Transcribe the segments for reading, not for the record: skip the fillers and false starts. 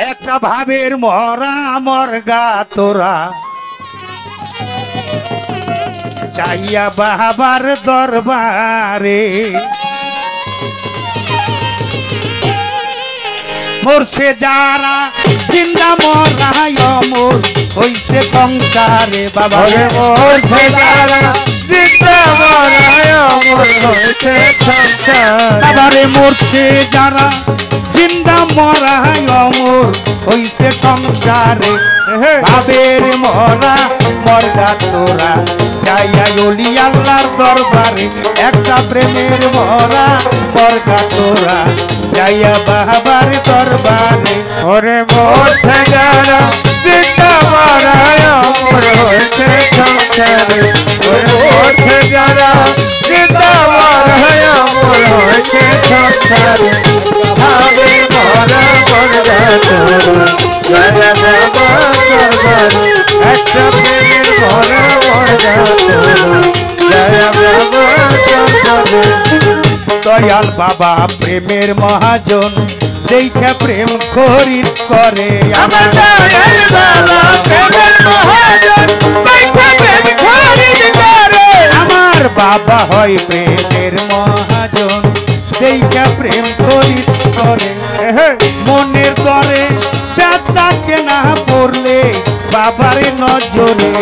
একটা ভাবের মরা মরগা তোরা চাইয়া বাবার দরবারে মরছে যারা জিন্দা মরায় অমর হইছে সংসারে বাবা মরছে যারা জিন্দা মরায় অমর হইছে সংসারে বাবারে মরছে যারা জিন্দা মরায় অমর হইছে সংসারে ভাবের মরা মরগা তোরা যাইয়া ওলি আল্লাহর দরবারে একটা প্রেমের মরা মরগা তোরা যাইয়া বাবার দরবারে ওরে মরছে যারা জিন্দা মরায় অমর হইছে সংসারে ওরে মরছে যারা জিন্দা মরায় অমর হইছে সংসারে ভাবে মরা মরগা তোরা যাইয়া বাবার দরবারে একটা প্রেমের মরা মরগা তোরা যাইয়া বাবার দরবারে দয়াল বাবা প্রেমের মহাজন দেখে প্রেম খরিদ করে আমার দয়াল বাবা প্রেমের মহাজন দেখে প্রেম খরিদ করে আমার বাবা হয় প্রেমের মহাজন দেখে প্রেম খরিদ করে মনের দরে চাচা কেনা পড়লে বাবার নজরে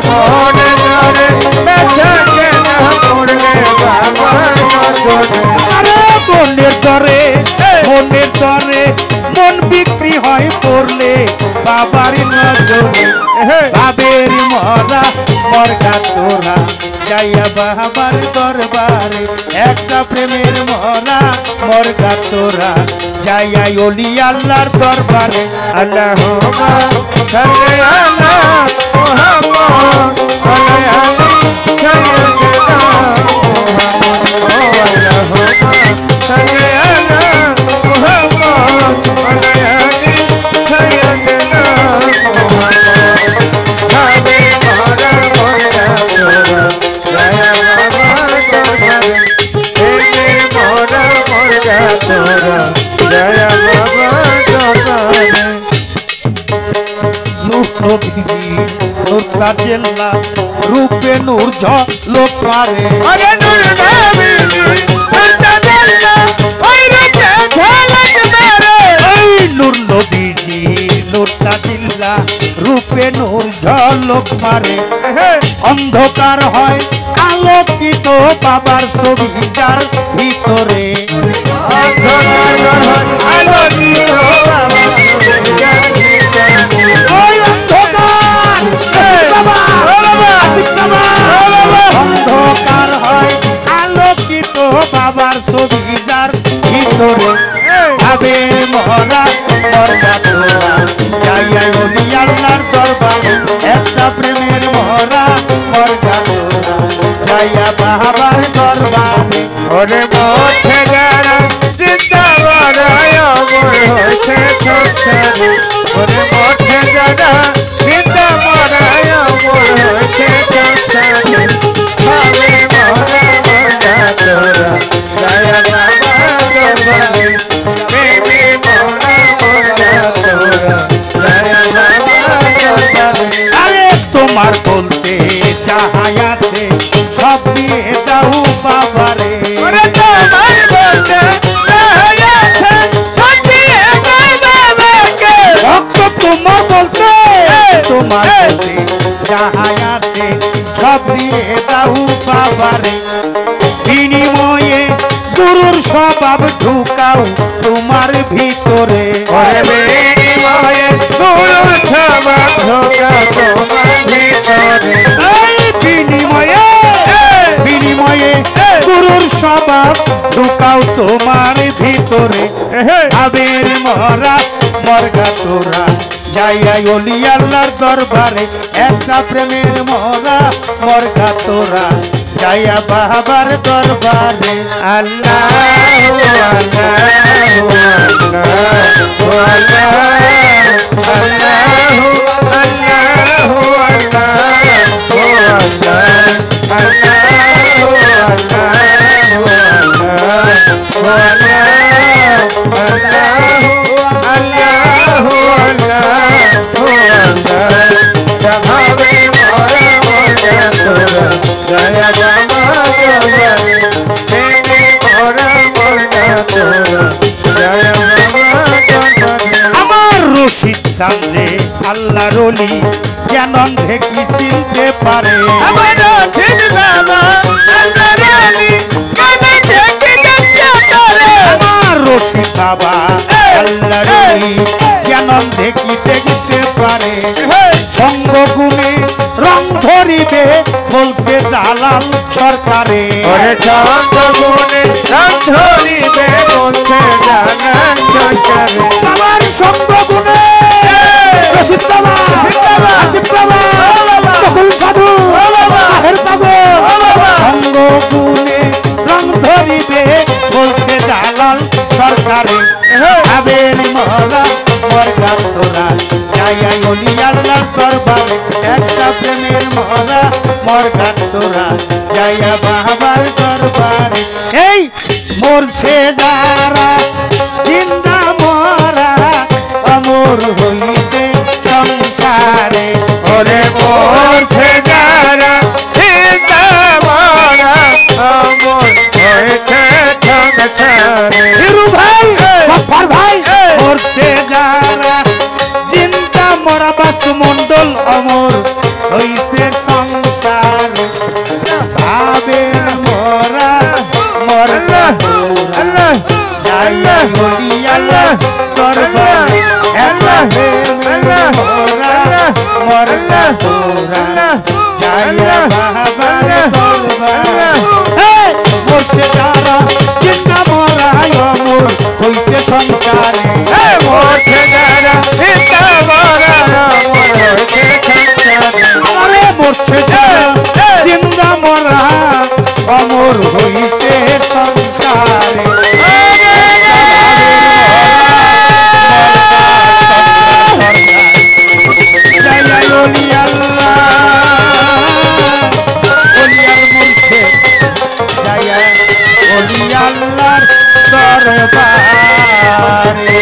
মনে ধরে বেচা কেনা পড়লে বাবার নজরে আরে মনের দরে মন বিক্রি হয় পড়লে বাবার নজরে বাবের মরা মরগা তোরা যাইয়া বাবার দরবারে একটা প্রেমের মরা মরগা তোরা যাইয়া ওলি আল্লাহর দরবারে আল্লাহুম্মা সাল্লি আলা মুহাম্মদ ওয়া আলা সাইয়্যিদিনা মুহাম্মদ আল্লাহুম্মা সাল্লি আলা মুহাম্মদ ওয়া আলা সাইয়্যিদিনা মুহাম্মদ ভাবে মরা মরগা তোরা যায়া বাবার দরবারে প্রেমের মরা মরগা তোরা যায়া বাবার দরবারে নূর তাজেল্লা রূপে নূর ঝলক মারে আরে নূর নবী নূর তাজেল্লা ওই রূপে ঝলক মারে ওই নূর নবীজি নূর তাজেল্লা রূপে নূর ঝলক মারে অন্ধকার হয় আলোকিত বাবার ছবি যার ভিতরে অন্ধকার হয় আলোকিত বাবার ছবি যার ভিতরে ওই অন্ধকার অন্ধকার হয় আলোকিত বাবার ছবি যার ভিতরে ভাবে মরা মরগা তোরা যাইয়া ওলি আল্লাহর দরবারে একটা প্রেমের মরা মরগা তোরা যাইয়া বাবার দরবারে ওরে মরছে যারা জিন্দা মরায় অমর হইছে সংসারে ওরে মরছে যারা জিন্দা মরায় অমর হইছে সংসারে ভাবে মরা মরগা তোরা যায়া বাবার দরবারে প্রেমে মরা মরগা তোরা যায়া বাবার দরবারে আরে তোমার বলতে চাহাই আছে সব দিয়ে দাও বাবারে ওরে তোমার বলতে চাহাইয়াছে সত্যিয়ে কই বাবাকে ভক্ত তোমার বলতে চাহাই আছে সব দিয়ে দাও বাবারে বিনিময়ে গুরুর স্বভাব ঢুকাও তোমার ভিতরে ওরে বিনিময়ে গুরুর স্বভাব ঢোকা তোমার ভিতরে এই বিনিময়ে গুরুর স্বভাব ঢুকাও তোমার ভিতরে ভাবের মরা মরগা তোরা যাইয়া ওলি আল্লাহর দরবারে একটা প্রেমের মরা মরগা তোরা যাইয়া বাবার দরবারে আল্লাহু আল্লাহু আল্লাহু আল্লাহু আল্লাহু আল্লাহু আল্লাহু আল্লাহু আল্লাহর ওলি কেন ঢেকি চিনতে পারে আমার রশিদ বাবা আল্লাহর ওলি কেন ঢেকি চিনতে পারে আমার রশিদ বাবা আল্লাহর ওলি কেন ঢেকি দেখতে পারে সঙ্গ গুণে রং ধরিবে বলছে জালাল সরকারে ওরে চন্দ্র গুণে রং ধরিবে বলছে জালাল সরকারে আমার সঙ্গ গুণে রশিদ বাবা আসিফ বাবা বকুল সাধু মাহের পাগল সঙ্গ গুণে রং ধরিবে বলছে জালাল সরকারে আবের মহলা মরগান তোরা যাইয়া অলি আল্লাহর দরবারে একটা প্রেমের মহলা মরগান তোরা যাইয়া বাবার দরবারে এই মরছে যারা জিন্দা মরা অমর হইতে সংসারে ওরে মরছে যারা জিন্দা মরা অমর হয়েছে সংসারে হিরু ভাই গফফার ভাই মরছে যারা জিন্দা মরা বাসুমণ্ডল অমর হইছে সংসারে ভাবের মরা মরলা আল্লাহ যাইয়া বলি আল্লাহ দরবারে আল্লাহ আল্লাহ মরা মরলা আল্লাহ যাইয়া বাবার দরবারে মরছে যারা জিন্দা মরা অমর হইছে সংসারে মরছে যারা জিন্দা মরা অমর হয়েছে সংসারে আরে মরছে যারা জিন্দা মরা অমর হইছে সংসারে দরবারে